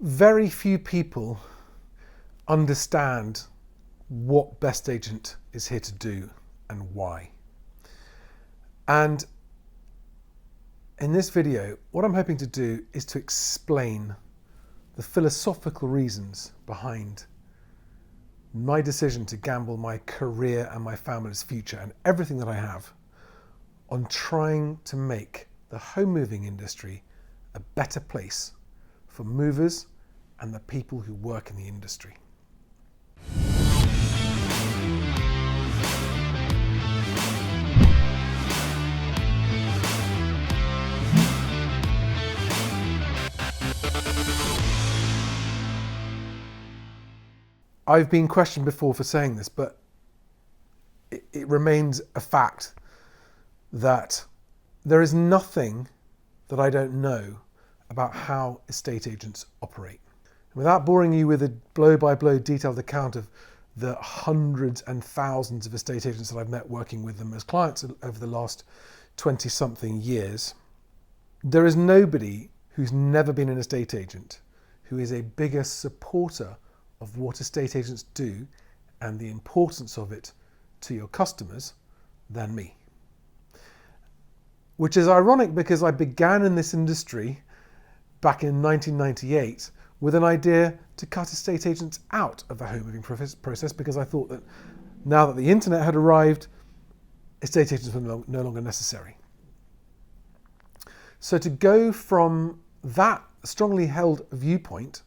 Very few people understand what BestAgent is here to do and why. And in this video, what I'm hoping to do is to explain the philosophical reasons behind my decision to gamble my career and my family's future and everything that I have on trying to make the home moving industry a better place for movers and the people who work in the industry. I've been questioned before for saying this, but it remains a fact that there is nothing that I don't know about how estate agents operate. Without boring you with a blow-by-blow detailed account of the hundreds and thousands of estate agents that I've met working with them as clients over the last 20-something years, there is nobody who's never been an estate agent who is a bigger supporter of what estate agents do and the importance of it to your customers than me. Which is ironic because I began in this industry back in 1998 with an idea to cut estate agents out of the home moving process because I thought that now that the internet had arrived, estate agents were no longer necessary. So to go from that strongly held viewpoint,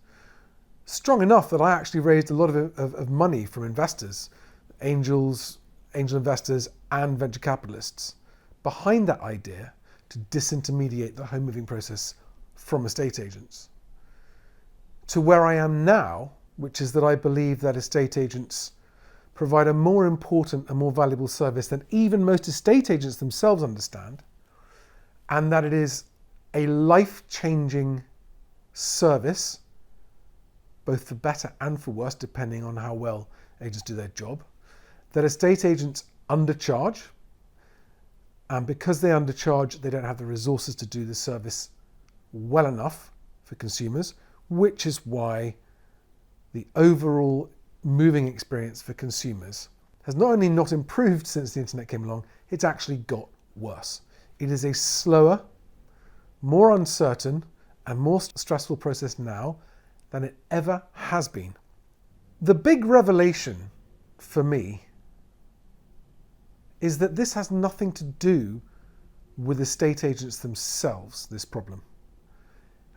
strong enough that I actually raised a lot of money from investors, angel investors and venture capitalists, behind that idea to disintermediate the home moving process from estate agents, to where I am now, which is that I believe that estate agents provide a more important and more valuable service than even most estate agents themselves understand, and that it is a life-changing service, both for better and for worse, depending on how well agents do their job, that estate agents undercharge, and because they undercharge, they don't have the resources to do the service well enough for consumers, which is why the overall moving experience for consumers has not only not improved since the internet came along, it's actually got worse. It is a slower, more uncertain, and more stressful process now than it ever has been. The big revelation for me is that this has nothing to do with estate agents themselves, this problem.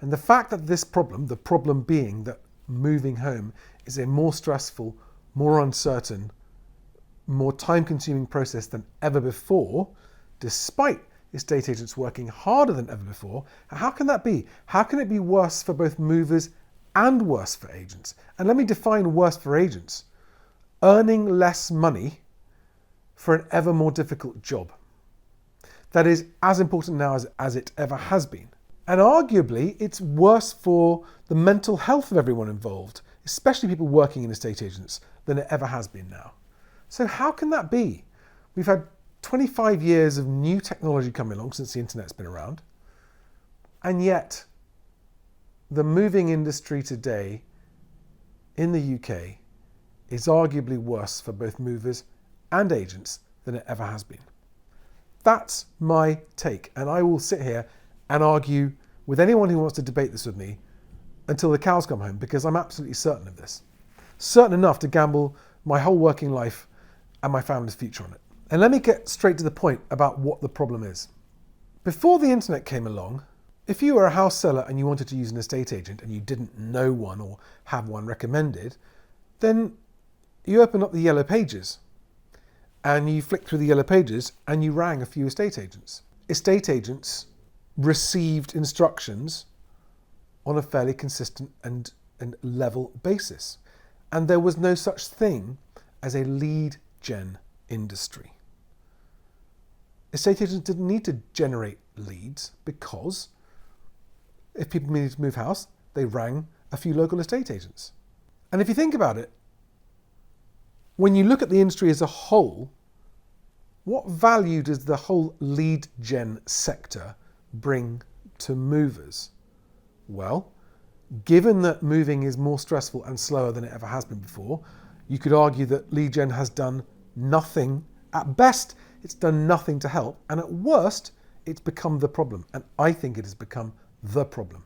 And the fact that this problem, the problem being that moving home is a more stressful, more uncertain, more time-consuming process than ever before, despite estate agents working harder than ever before, how can that be? How can it be worse for both movers and worse for agents? And let me define worse for agents. Earning less money for an ever more difficult job. That is as important now as it ever has been. And arguably, it's worse for the mental health of everyone involved, especially people working in estate agents, than it ever has been now. So how can that be? We've had 25 years of new technology coming along since the internet's been around, and yet the moving industry today in the UK is arguably worse for both movers and agents than it ever has been. That's my take, and I will sit here and argue with anyone who wants to debate this with me until the cows come home, because I'm absolutely certain of this. Certain enough to gamble my whole working life and my family's future on it. And let me get straight to the point about what the problem is. Before the internet came along, if you were a house seller and you wanted to use an estate agent and you didn't know one or have one recommended, then you open up the yellow pages and you flick through the yellow pages and you rang a few estate agents. Estate agents received instructions on a fairly consistent and level basis. And there was no such thing as a lead gen industry. Estate agents didn't need to generate leads because if people needed to move house, they rang a few local estate agents. And if you think about it, when you look at the industry as a whole, what value does the whole lead gen sector bring to movers? Well, Given that moving is more stressful and slower than it ever has been before, you could argue that lead gen has done nothing. At best, it's done nothing to help, and at worst, it's become the problem. And I think it has become the problem.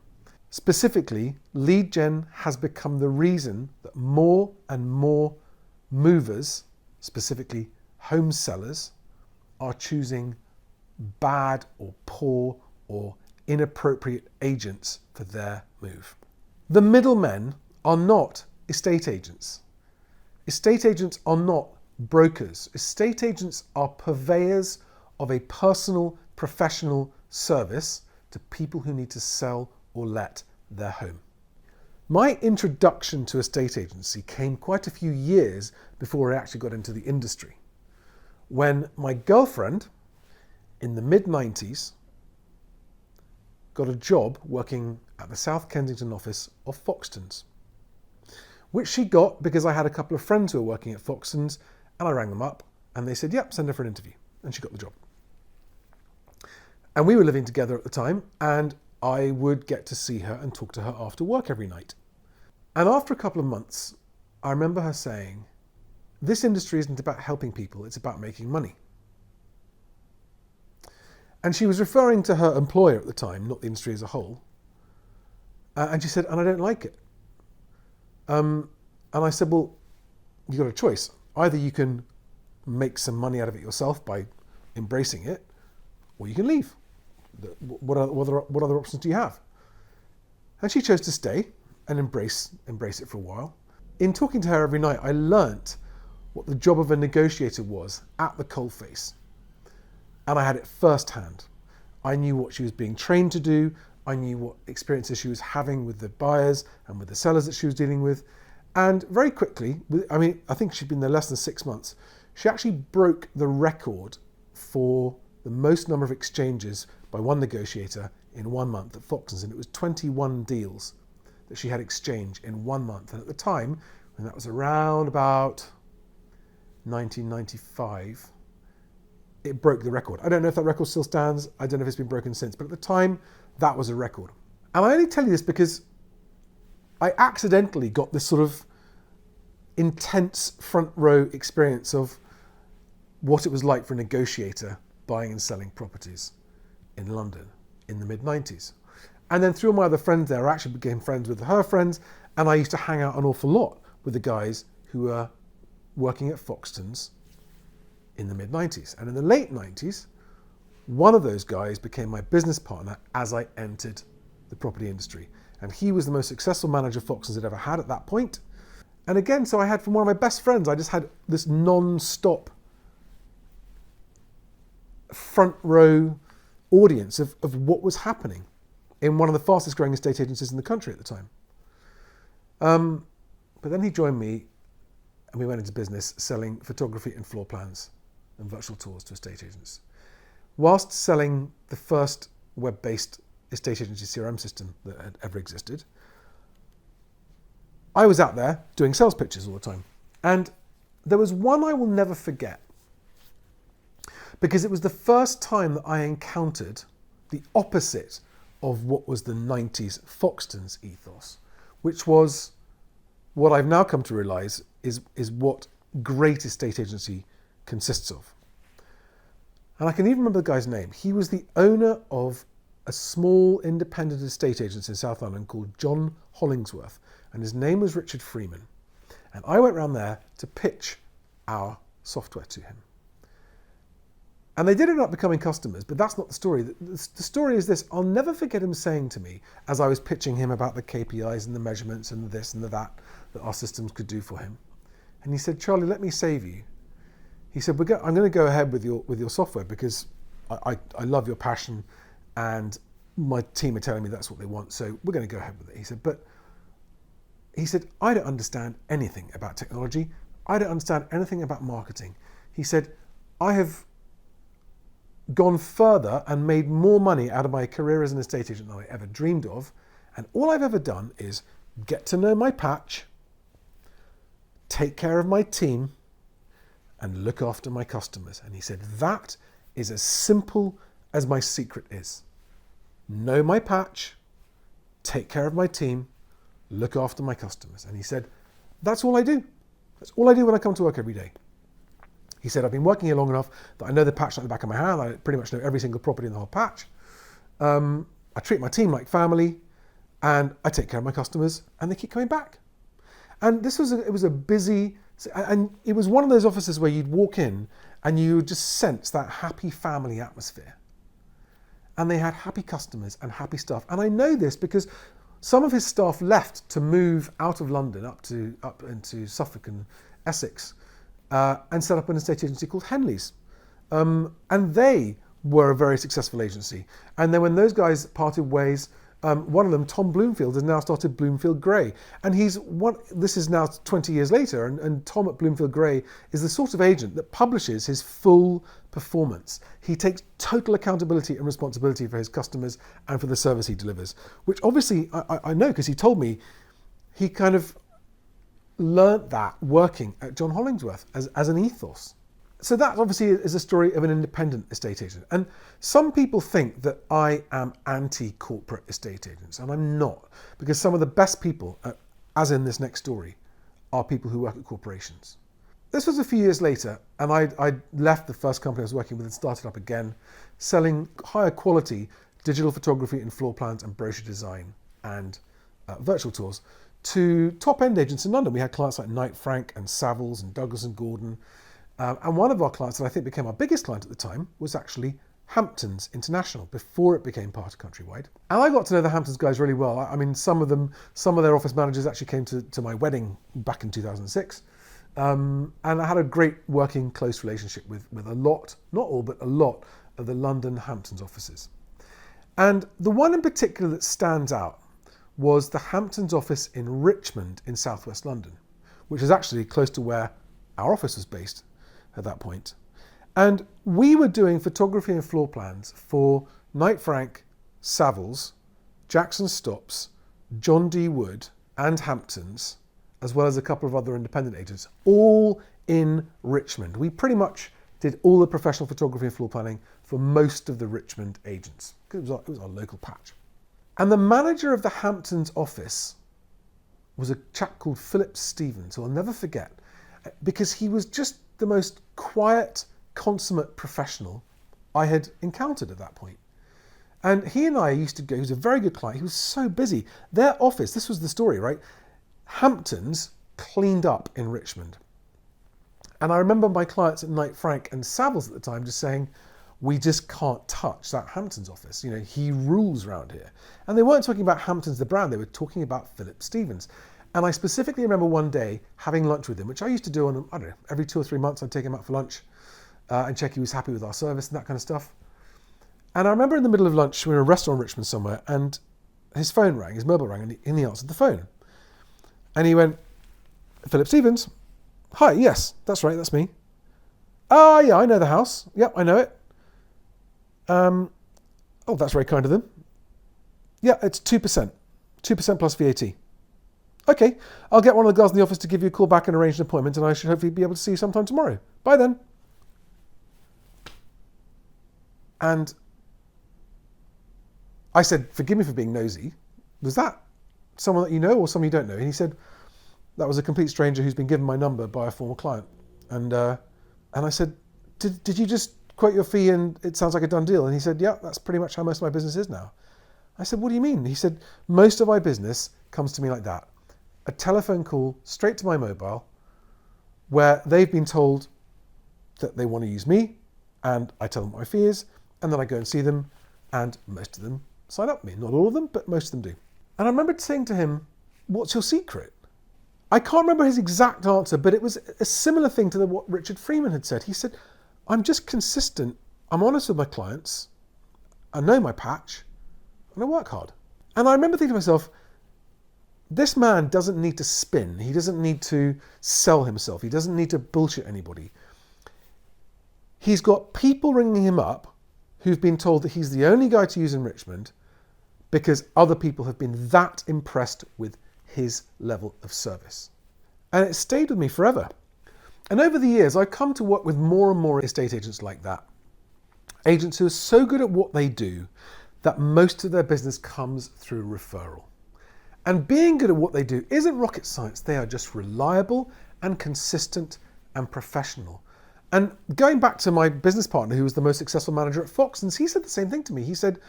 Specifically, lead gen has become the reason that more and more movers, specifically home sellers, are choosing bad or poor or inappropriate agents for their move. The middlemen are not estate agents. Estate agents are not brokers. Estate agents are purveyors of a personal, professional service to people who need to sell or let their home. My introduction to estate agency came quite a few years before I actually got into the industry, when my girlfriend in the mid-90s got a job working at the South Kensington office of Foxtons, which she got because I had a couple of friends who were working at Foxtons, and I rang them up and they said, yep, send her for an interview, and she got the job. And we were living together at the time, and I would get to see her and talk to her after work every night. And after a couple of months, I remember her saying, this industry isn't about helping people, it's about making money. And she was referring to her employer at the time, not the industry as a whole. And she said, and I don't like it. And I said, well, you've got a choice. Either you can make some money out of it yourself by embracing it, or you can leave. What other options do you have? And she chose to stay and embrace it for a while. In talking to her every night, I learnt what the job of a negotiator was at the coalface. And I had it firsthand. I knew what she was being trained to do. I knew what experiences she was having with the buyers and with the sellers that she was dealing with. And very quickly, I think she'd been there less than 6 months, she actually broke the record for the most number of exchanges by one negotiator in 1 month at Foxtons, and it was 21 deals that she had exchanged in 1 month. And at the time, and that was around about 1995, it broke the record. I don't know if that record still stands. I don't know if it's been broken since, but at the time, that was a record. And I only tell you this because I accidentally got this sort of intense front row experience of what it was like for a negotiator buying and selling properties in London in the mid-90s. And then through my other friends there, I actually became friends with her friends, and I used to hang out an awful lot with the guys who were working at Foxtons in the mid-90s. And in the late 90s, one of those guys became my business partner as I entered the property industry. And he was the most successful manager Foxtons had ever had at that point. And again, so I had from one of my best friends, I just had this non-stop front row audience of what was happening in one of the fastest growing estate agencies in the country at the time. But then he joined me and we went into business selling photography and floor plans and virtual tours to estate agents, whilst selling the first web-based estate agency CRM system that had ever existed. I was out there doing sales pitches all the time. And there was one I will never forget, because it was the first time that I encountered the opposite of what was the 90s Foxtons ethos, which was what I've now come to realise is what great estate agency consists of. And I can even remember the guy's name. He was the owner of a small independent estate agency in South London called John Hollingsworth, and his name was Richard Freeman. And I went round there to pitch our software to him. And they did end up becoming customers, but that's not the story. The story is this: I'll never forget him saying to me, as I was pitching him about the KPIs and the measurements and the this and the that our systems could do for him. And he said, Charlie, let me save you. He said, I'm going to go ahead with your software because I love your passion and my team are telling me that's what they want, so we're going to go ahead with it. He said, I don't understand anything about technology. I don't understand anything about marketing. He said, I have gone further and made more money out of my career as an estate agent than I ever dreamed of. And all I've ever done is get to know my patch, take care of my team, and look after my customers. And he said, that is as simple as my secret is. Know my patch, take care of my team, look after my customers. And he said, that's all I do. That's all I do when I come to work every day. He said, I've been working here long enough that I know the patch like the back of my hand. I pretty much know every single property in the whole patch. I treat my team like family, and I take care of my customers, and they keep coming back. And it was a busy, and it was one of those offices where you'd walk in and you would just sense that happy family atmosphere. And they had happy customers and happy staff. And I know this because some of his staff left to move out of London up into Suffolk and Essex and set up an estate agency called Henley's. And they were a very successful agency. And then when those guys parted ways, one of them, Tom Bloomfield, has now started Bloomfield Gray. And this is now 20 years later, and Tom at Bloomfield Gray is the sort of agent that publishes his full performance. He takes total accountability and responsibility for his customers and for the service he delivers, which obviously I know because he told me he kind of learnt that working at John Hollingsworth as an ethos. So that obviously is a story of an independent estate agent. And some people think that I am anti-corporate estate agents, and I'm not, because some of the best people, as in this next story, are people who work at corporations. This was a few years later, and I left the first company I was working with and started up again, selling higher quality digital photography and floor plans and brochure design and virtual tours to top-end agents in London. We had clients like Knight Frank and Savills and Douglas and Gordon. And one of our clients that I think became our biggest client at the time was actually Hamptons International before it became part of Countrywide. And I got to know the Hamptons guys really well. I mean, some of their office managers actually came to my wedding back in 2006. And I had a great working close relationship with a lot, not all, but a lot of the London Hamptons offices. And the one in particular that stands out was the Hamptons office in Richmond in southwest London, which is actually close to where our office was based at that point. And we were doing photography and floor plans for Knight Frank, Savills, Jackson Stopps, John D. Wood and Hamptons, as well as a couple of other independent agents, all in Richmond. We pretty much did all the professional photography and floor planning for most of the Richmond agents, because it was our local patch. And the manager of the Hamptons office was a chap called Philip Stevens, who I'll never forget, because he was just the most quiet, consummate professional I had encountered at that point. And he and I used to go, he was a very good client, he was so busy. Their office, this was the story, right? Hamptons cleaned up in Richmond. And I remember my clients at Knight Frank and Savills at the time just saying, we just can't touch that Hamptons office. You know, he rules around here. And they weren't talking about Hamptons the brand, they were talking about Philip Stevens. And I specifically remember one day having lunch with him, which I used to do on, I don't know, every 2 or 3 months I'd take him out for lunch and check he was happy with our service and that kind of stuff. And I remember in the middle of lunch, we were in a restaurant in Richmond somewhere, and his phone rang, his mobile rang, and he answered the phone. And he went, Philip Stevens? Hi, yes, that's right, that's me. Oh, yeah, I know the house. Yep, I know it. Oh, that's very kind of them. Yeah, it's 2%. 2% plus VAT. Okay, I'll get one of the girls in the office to give you a call back and arrange an appointment, and I should hopefully be able to see you sometime tomorrow. Bye then. And I said, forgive me for being nosy. Was that someone that you know or someone you don't know? And he said, that was a complete stranger who's been given my number by a former client. And I said, did you just quote your fee and it sounds like a done deal? And he said, yeah, that's pretty much how most of my business is now. I said, what do you mean? He said, most of my business comes to me like that. A telephone call straight to my mobile where they've been told that they want to use me, and I tell them what my fee is, and then I go and see them, and most of them sign up with me. Not all of them, but most of them do. And I remember saying to him, what's your secret? I can't remember his exact answer, but it was a similar thing to what Richard Freeman had said. He said, I'm just consistent, I'm honest with my clients, I know my patch, and I work hard. And I remember thinking to myself, this man doesn't need to spin. He doesn't need to sell himself. He doesn't need to bullshit anybody. He's got people ringing him up who've been told that he's the only guy to use in Richmond because other people have been that impressed with his level of service. And it stayed with me forever. And over the years, I've come to work with more and more estate agents like that. Agents who are so good at what they do that most of their business comes through referral. And being good at what they do isn't rocket science. They are just reliable and consistent and professional. And going back to my business partner, who was the most successful manager at Fox, and he said the same thing to me. He said,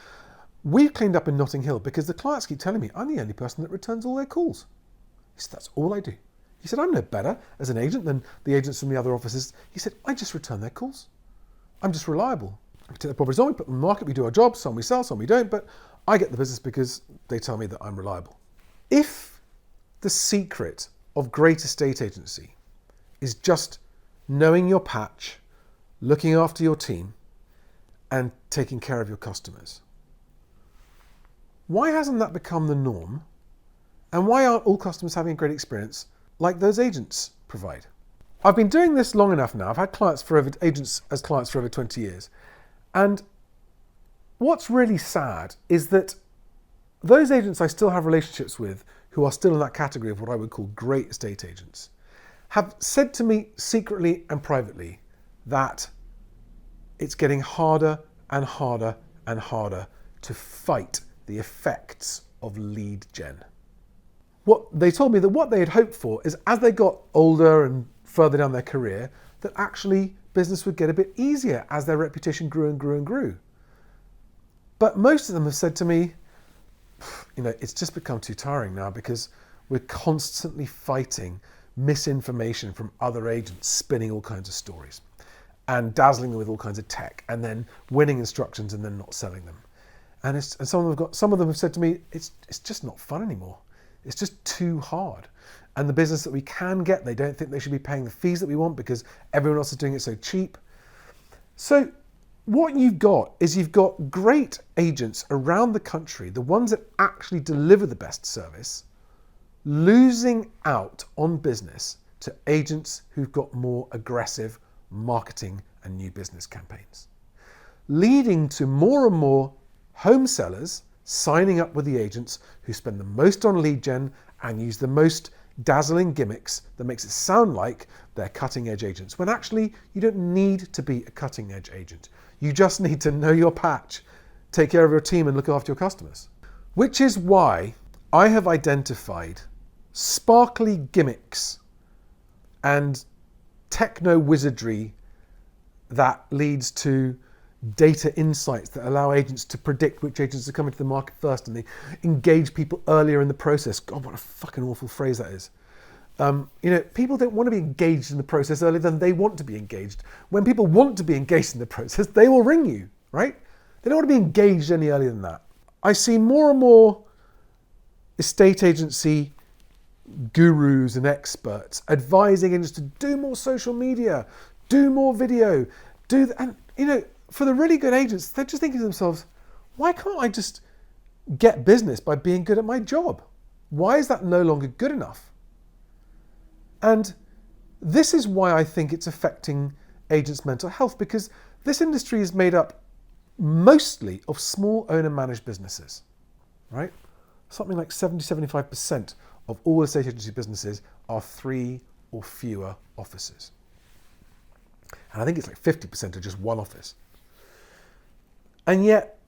we've cleaned up in Notting Hill because the clients keep telling me I'm the only person that returns all their calls. He said, that's all I do. He said, I'm no better as an agent than the agents from the other offices. He said, I just return their calls. I'm just reliable. We take the properties on, we put them in the market, we do our job, some we sell, some we don't, but I get the business because they tell me that I'm reliable. If the secret of great estate agency is just knowing your patch, looking after your team, and taking care of your customers, why hasn't that become the norm? And why aren't all customers having a great experience like those agents provide? I've been doing this long enough now. I've had agents as clients for over 20 years. And what's really sad is that those agents I still have relationships with, who are still in that category of what I would call great estate agents, have said to me secretly and privately that it's getting harder and harder and harder to fight the effects of lead gen. What they told me that what they had hoped for is as they got older and further down their career, that actually business would get a bit easier as their reputation grew and grew and grew. But most of them have said to me, it's just become too tiring now because we're constantly fighting misinformation from other agents spinning all kinds of stories and dazzling them with all kinds of tech and then winning instructions and then not selling them. And some of them have said to me, it's just not fun anymore. It's just too hard. And the business that we can get, they don't think they should be paying the fees that we want because everyone else is doing it so cheap. So what you've got great agents around the country, the ones that actually deliver the best service, losing out on business to agents who've got more aggressive marketing and new business campaigns, leading to more and more home sellers signing up with the agents who spend the most on lead gen and use the most dazzling gimmicks that makes it sound like they're cutting edge agents, when actually you don't need to be a cutting edge agent. You just need to know your patch, take care of your team and look after your customers. Which is why I have identified sparkly gimmicks and techno wizardry that leads to data insights that allow agents to predict which agents are coming to the market first, and they engage people earlier in the process. God, what a fucking awful phrase that is. People don't want to be engaged in the process earlier than they want to be engaged. When people want to be engaged in the process, they will ring you, right? They don't want to be engaged any earlier than that. I see more and more estate agency gurus and experts advising agents to do more social media, do more video, for the really good agents, they're just thinking to themselves, why can't I just get business by being good at my job? Why is that no longer good enough? And this is why I think it's affecting agents' mental health, because this industry is made up mostly of small owner-managed businesses, right? Something like 70-75% of all estate agency businesses are 3 or fewer offices. And I think it's like 50% are just one office. And yet,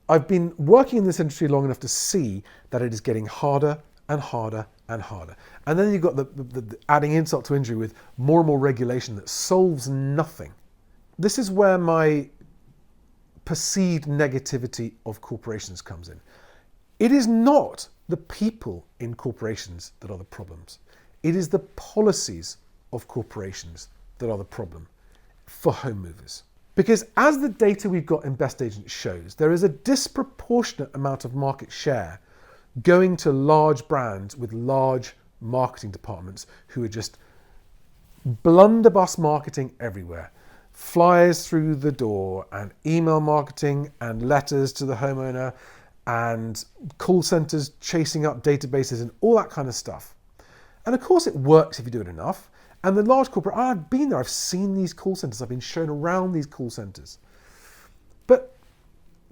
I've been working in this industry long enough to see that it is getting harder and harder and harder. And then you've got the adding insult to injury with more and more regulation that solves nothing. This is where my perceived negativity of corporations comes in. It is not the people in corporations that are the problems. It is the policies of corporations that are the problem for home movers. Because as the data we've got in BestAgent shows, there is a disproportionate amount of market share going to large brands with large marketing departments who are just blunderbuss marketing everywhere. Flyers through the door and email marketing and letters to the homeowner and call centers chasing up databases and all that kind of stuff. And of course it works if you do it enough. And the large corporate, I've been there, I've seen these call centers, I've been shown around these call centers. But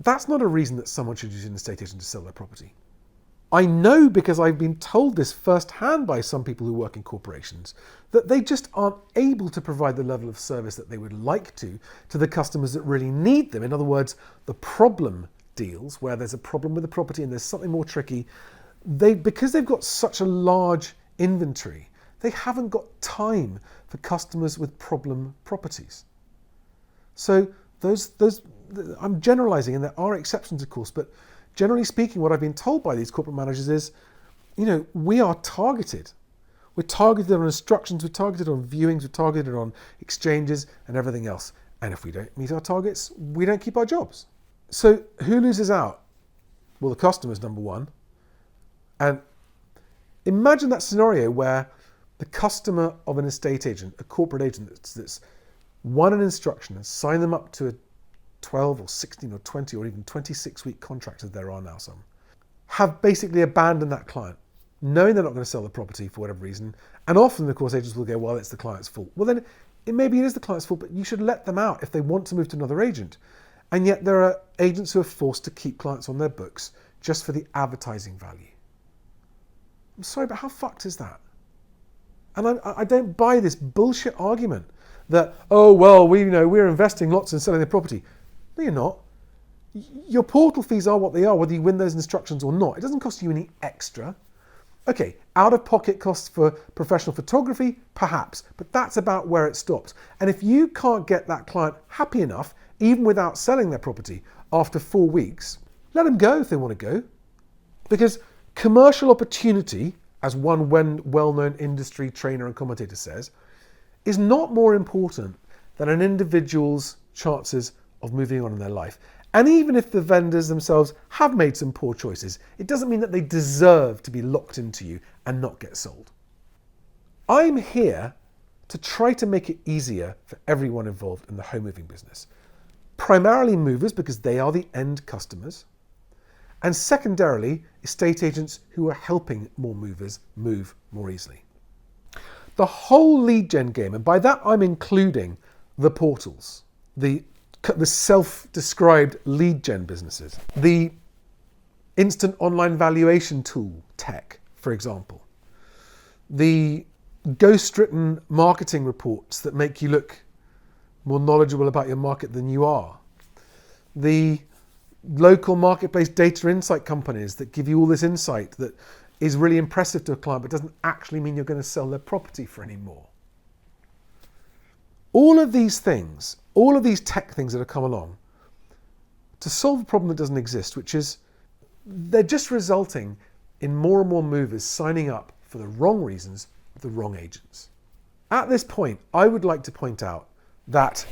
that's not a reason that someone should use an estate agent to sell their property. I know, because I've been told this firsthand by some people who work in corporations, that they just aren't able to provide the level of service that they would like to the customers that really need them. In other words, the problem deals, where there's a problem with the property and there's something more tricky, because they've got such a large inventory, they haven't got time for customers with problem properties. So I'm generalizing, and there are exceptions, of course, but generally speaking, what I've been told by these corporate managers is, we are targeted. We're targeted on instructions, we're targeted on viewings, we're targeted on exchanges and everything else. And if we don't meet our targets, we don't keep our jobs. So who loses out? Well, the customer's number one. And imagine that scenario where the customer of an estate agent, a corporate agent that's won an instruction and signed them up to a 12 or 16 or 20 or even 26-week contract, as there are now some, have basically abandoned that client, knowing they're not going to sell the property for whatever reason. And often, of course, agents will go, well, it's the client's fault. Well, then maybe it is the client's fault, but you should let them out if they want to move to another agent. And yet there are agents who are forced to keep clients on their books just for the advertising value. I'm sorry, but how fucked is that? And I don't buy this bullshit argument that, oh, well, we're investing lots in selling the property. No, you're not. Your portal fees are what they are, whether you win those instructions or not. It doesn't cost you any extra. Okay, out-of-pocket costs for professional photography, perhaps, but that's about where it stops. And if you can't get that client happy enough, even without selling their property, after 4 weeks, let them go if they want to go. Because commercial opportunity, as one well-known industry trainer and commentator says, is not more important than an individual's chances of moving on in their life. And even if the vendors themselves have made some poor choices, it doesn't mean that they deserve to be locked into you and not get sold. I'm here to try to make it easier for everyone involved in the home moving business. Primarily movers, because they are the end customers. And secondarily, estate agents who are helping more movers move more easily. The whole lead gen game, and by that I'm including the portals, the self-described lead gen businesses, the instant online valuation tool tech, for example, the ghost-written marketing reports that make you look more knowledgeable about your market than you are, the local marketplace data insight companies that give you all this insight that is really impressive to a client but doesn't actually mean you're going to sell their property for any more. All of these things, all of these tech things that have come along to solve a problem that doesn't exist, which is they're just resulting in more and more movers signing up for the wrong reasons with the wrong agents. At this point, I would like to point out that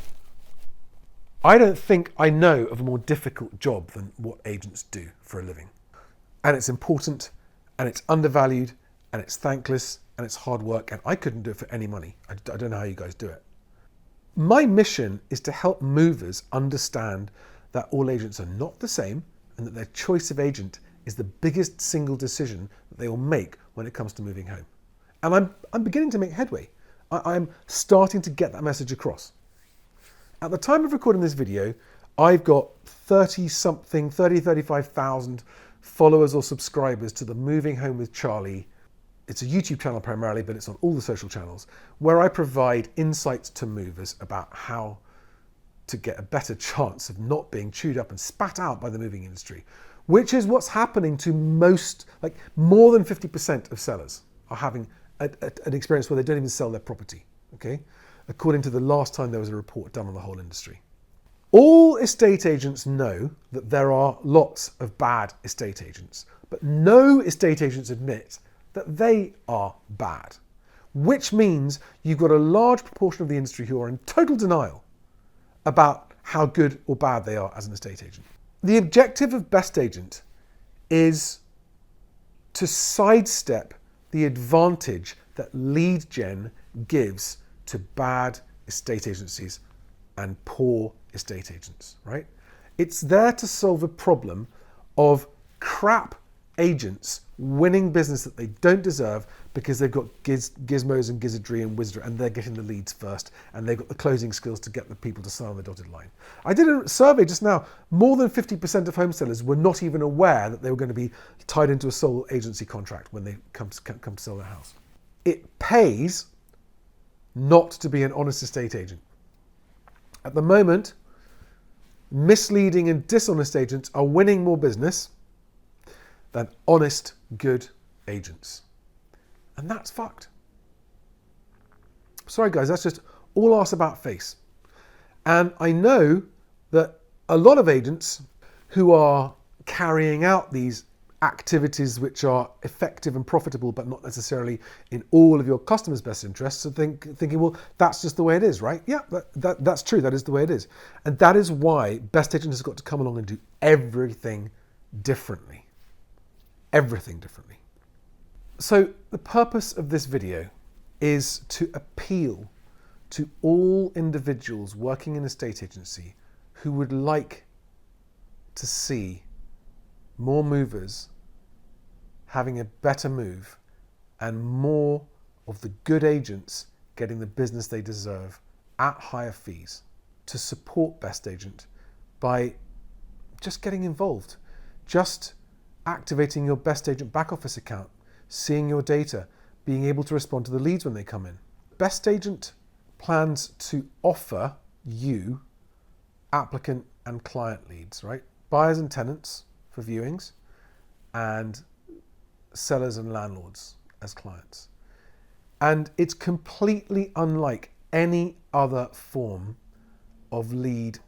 I don't think I know of a more difficult job than what agents do for a living. And it's important, and it's undervalued, and it's thankless, and it's hard work, and I couldn't do it for any money. I don't know how you guys do it. My mission is to help movers understand that all agents are not the same, and that their choice of agent is the biggest single decision that they will make when it comes to moving home. And I'm beginning to make headway. I'm starting to get that message across. At the time of recording this video, I've got 35,000 followers or subscribers to the Moving Home with Charlie. It's a YouTube channel primarily, but it's on all the social channels, where I provide insights to movers about how to get a better chance of not being chewed up and spat out by the moving industry, which is what's happening to most, like more than 50% of sellers are having an experience where they don't even sell their property, okay? According to the last time there was a report done on the whole industry. All estate agents know that there are lots of bad estate agents, but no estate agents admit that they are bad, which means you've got a large proportion of the industry who are in total denial about how good or bad they are as an estate agent. The objective of BestAgent is to sidestep the advantage that lead gen gives to bad estate agencies and poor estate agents, right? It's there to solve a problem of crap agents winning business that they don't deserve because they've got gizmos and gizzardry and wizardry, and they're getting the leads first, and they've got the closing skills to get the people to sign on the dotted line. I did a survey just now. More than 50% of home sellers were not even aware that they were going to be tied into a sole agency contract when they come to sell their house. It pays not to be an honest estate agent. At the moment, misleading and dishonest agents are winning more business. than honest, good agents. And that's fucked. Sorry guys, that's just all arse about face. And I know that a lot of agents who are carrying out these activities which are effective and profitable but not necessarily in all of your customers' best interests are thinking, well, that's just the way it is, right? Yeah, that's true, that is the way it is. And that is why BestAgent has got to come along and do everything differently. Everything differently. So the purpose of this video is to appeal to all individuals working in a estate agency who would like to see more movers having a better move and more of the good agents getting the business they deserve at higher fees, to support BestAgent by just getting involved, just activating your BestAgent back office account, seeing your data, being able to respond to the leads when they come in. BestAgent plans to offer you applicant and client leads, right? Buyers and tenants for viewings, and sellers and landlords as clients. And it's completely unlike any other form of lead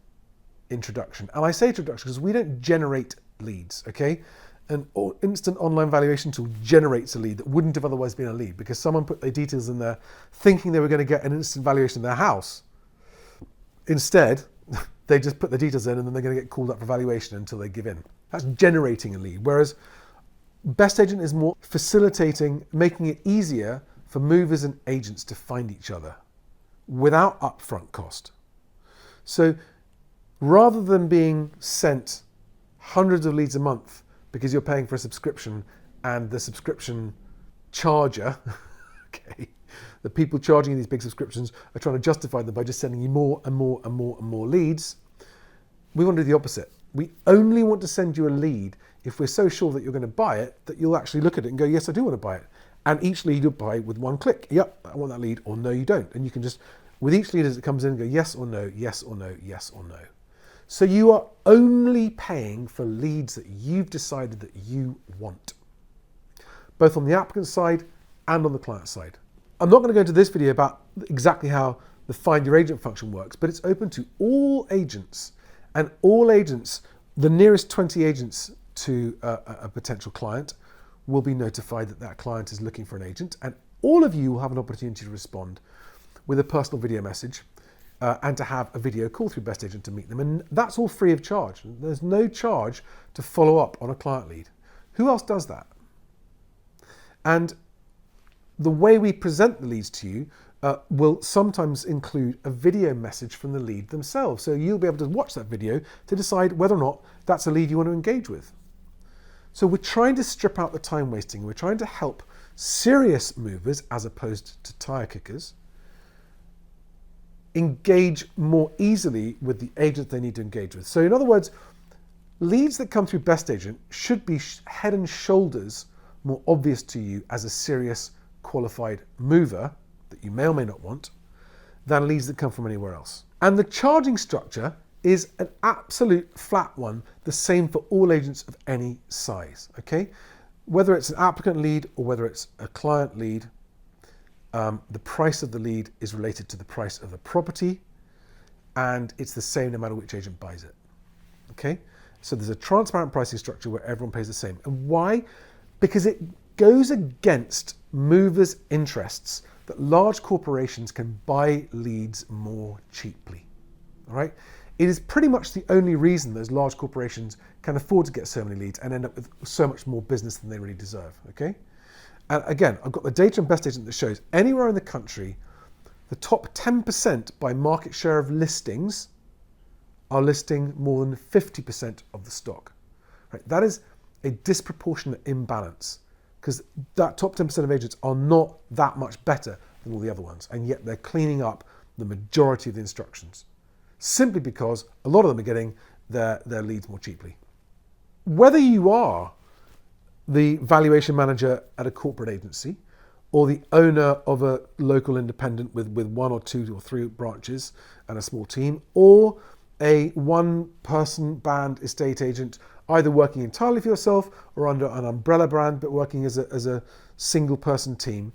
introduction. And I say introduction because we don't generate leads, okay? An instant online valuation tool generates a lead that wouldn't have otherwise been a lead because someone put their details in there thinking they were going to get an instant valuation of their house. Instead, they just put the details in and then they're going to get called up for valuation until they give in. That's generating a lead. Whereas BestAgent is more facilitating, making it easier for movers and agents to find each other without upfront cost. So rather than being sent hundreds of leads a month because you're paying for a subscription and the subscription charger, okay, the people charging you these big subscriptions are trying to justify them by just sending you more and more and more and more leads, we want to do the opposite. We only want to send you a lead if we're so sure that you're going to buy it that you'll actually look at it and go, yes, I do want to buy it. And each lead you'll buy with one click. Yep, I want that lead, or no, you don't. And you can just, with each lead as it comes in, go yes or no, yes or no, yes or no. So you are only paying for leads that you've decided that you want, both on the applicant side and on the client side. I'm not going to go into this video about exactly how the Find Your Agent function works, but it's open to all agents, and all agents, the nearest 20 agents to a potential client, will be notified that that client is looking for an agent, and all of you will have an opportunity to respond with a personal video message and to have a video call through BestAgent to meet them. And that's all free of charge. There's no charge to follow up on a client lead. Who else does that? And the way we present the leads to you will sometimes include a video message from the lead themselves. So you'll be able to watch that video to decide whether or not that's a lead you want to engage with. So we're trying to strip out the time wasting. We're trying to help serious movers, as opposed to tire kickers, engage more easily with the agent they need to engage with. So in other words, leads that come through BestAgent should be head and shoulders more obvious to you as a serious qualified mover that you may or may not want than leads that come from anywhere else. And the charging structure is an absolute flat one, the same for all agents of any size, okay? Whether it's an applicant lead or whether it's a client lead, the price of the lead is related to the price of the property, and it's the same no matter which agent buys it, okay? So there's a transparent pricing structure where everyone pays the same. And why? Because it goes against movers' interests that large corporations can buy leads more cheaply, all right? It is pretty much the only reason those large corporations can afford to get so many leads and end up with so much more business than they really deserve, okay? And again, I've got the data on BestAgent that shows anywhere in the country, the top 10% by market share of listings are listing more than 50% of the stock, right? That is a disproportionate imbalance because that top 10% of agents are not that much better than all the other ones, and yet they're cleaning up the majority of the instructions, simply because a lot of them are getting their leads more cheaply. Whether you are the valuation manager at a corporate agency or the owner of a local independent with one or two or three branches and a small team, or a one-person band estate agent either working entirely for yourself or under an umbrella brand, but working as a single person team,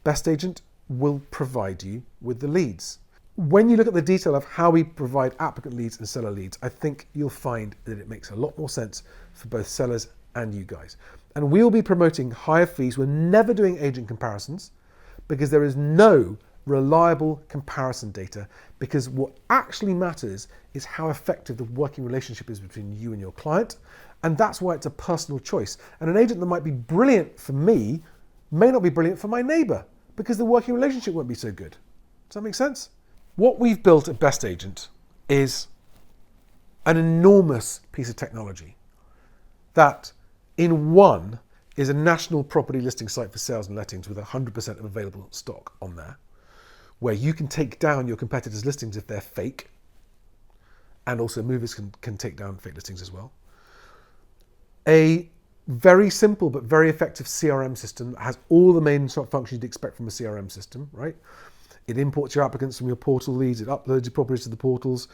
BestAgent will provide you with the leads. When you look at the detail of how we provide applicant leads and seller leads, I think you'll find that it makes a lot more sense for both sellers and you guys. And we'll be promoting higher fees. We're never doing agent comparisons because there is no reliable comparison data, because what actually matters is how effective the working relationship is between you and your client. And that's why it's a personal choice. And an agent that might be brilliant for me may not be brilliant for my neighbor because the working relationship won't be so good. Does that make sense? What we've built at BestAgent is an enormous piece of technology that in one is a national property listing site for sales and lettings with 100% of available stock on there, where you can take down your competitors' listings if they're fake, and also movers can take down fake listings as well. A very simple but very effective CRM system that has all the main functions you'd expect from a CRM system, right? It imports your applicants from your portal leads, it uploads your properties to the portals,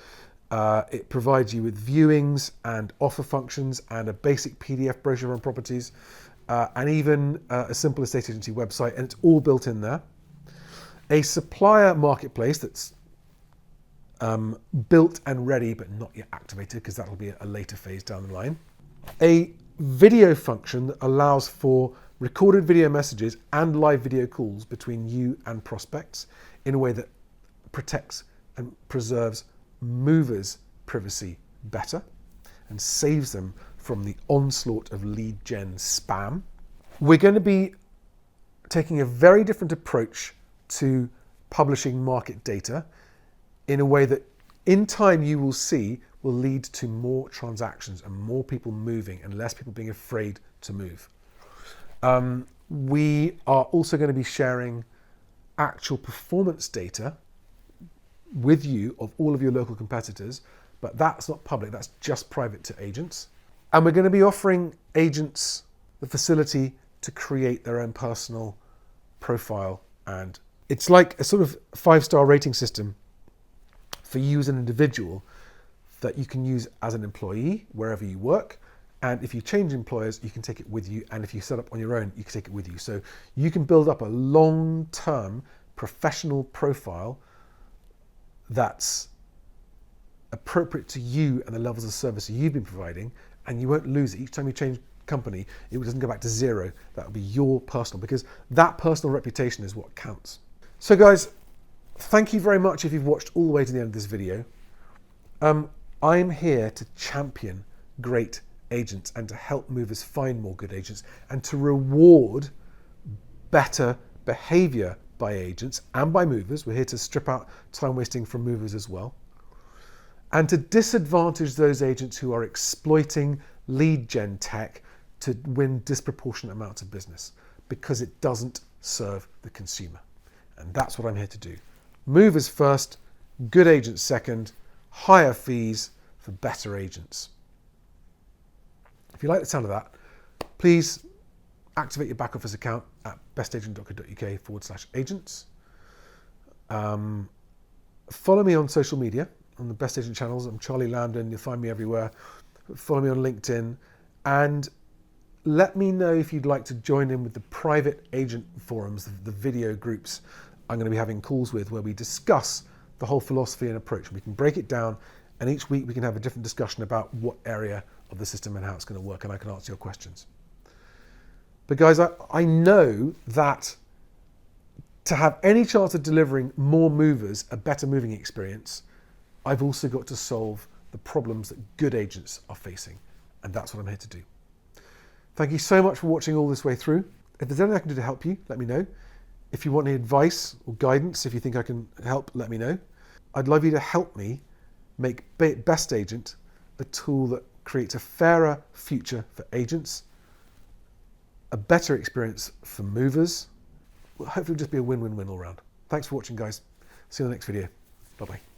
it provides you with viewings and offer functions and a basic PDF brochure on properties, and even a simple estate agency website, and it's all built in there. A supplier marketplace that's built and ready but not yet activated, because that'll be a later phase down the line. A video function that allows for recorded video messages and live video calls between you and prospects in a way that protects and preserves movers' privacy better and saves them from the onslaught of lead gen spam. We're going to be taking a very different approach to publishing market data in a way that in time you will see will lead to more transactions and more people moving and less people being afraid to move. We are also going to be sharing actual performance data with you of all of your local competitors, but that's not public, that's just private to agents. And we're going to be offering agents the facility to create their own personal profile, and it's like a sort of 5-star rating system for you as an individual that you can use as an employee wherever you work. And if you change employers, you can take it with you. And if you set up on your own, you can take it with you. So you can build up a long-term professional profile that's appropriate to you and the levels of service you've been providing, and you won't lose it. Each time you change company, it doesn't go back to zero. That will be your personal, because that personal reputation is what counts. So guys, thank you very much if you've watched all the way to the end of this video. I'm here to champion great agents and to help movers find more good agents and to reward better behavior by agents and by movers. We're here to strip out time wasting from movers as well, and to disadvantage those agents who are exploiting lead gen tech to win disproportionate amounts of business, because it doesn't serve the consumer. And that's what I'm here to do. Movers first, good agents second, higher fees for better agents. If you like the sound of that, please activate your back office account at bestagent.co.uk/agents. Follow me on social media, on the BestAgent channels. I'm Charlie Lambden. You'll find me everywhere. Follow me on LinkedIn, and let me know if you'd like to join in with the private agent forums, the video groups I'm going to be having calls with, where we discuss the whole philosophy and approach. We can break it down, and each week we can have a different discussion about what area of the system and how it's going to work, and I can answer your questions. But guys, I know that to have any chance of delivering more movers a better moving experience, I've also got to solve the problems that good agents are facing, and that's what I'm here to do. Thank you so much for watching all this way through. If there's anything I can do to help you, let me know. If you want any advice or guidance, if you think I can help, let me know. I'd love you to help me make BestAgent a tool that creates a fairer future for agents, a better experience for movers. Hopefully it'll just be a win-win-win all around. Thanks for watching, guys. See you in the next video. Bye-bye.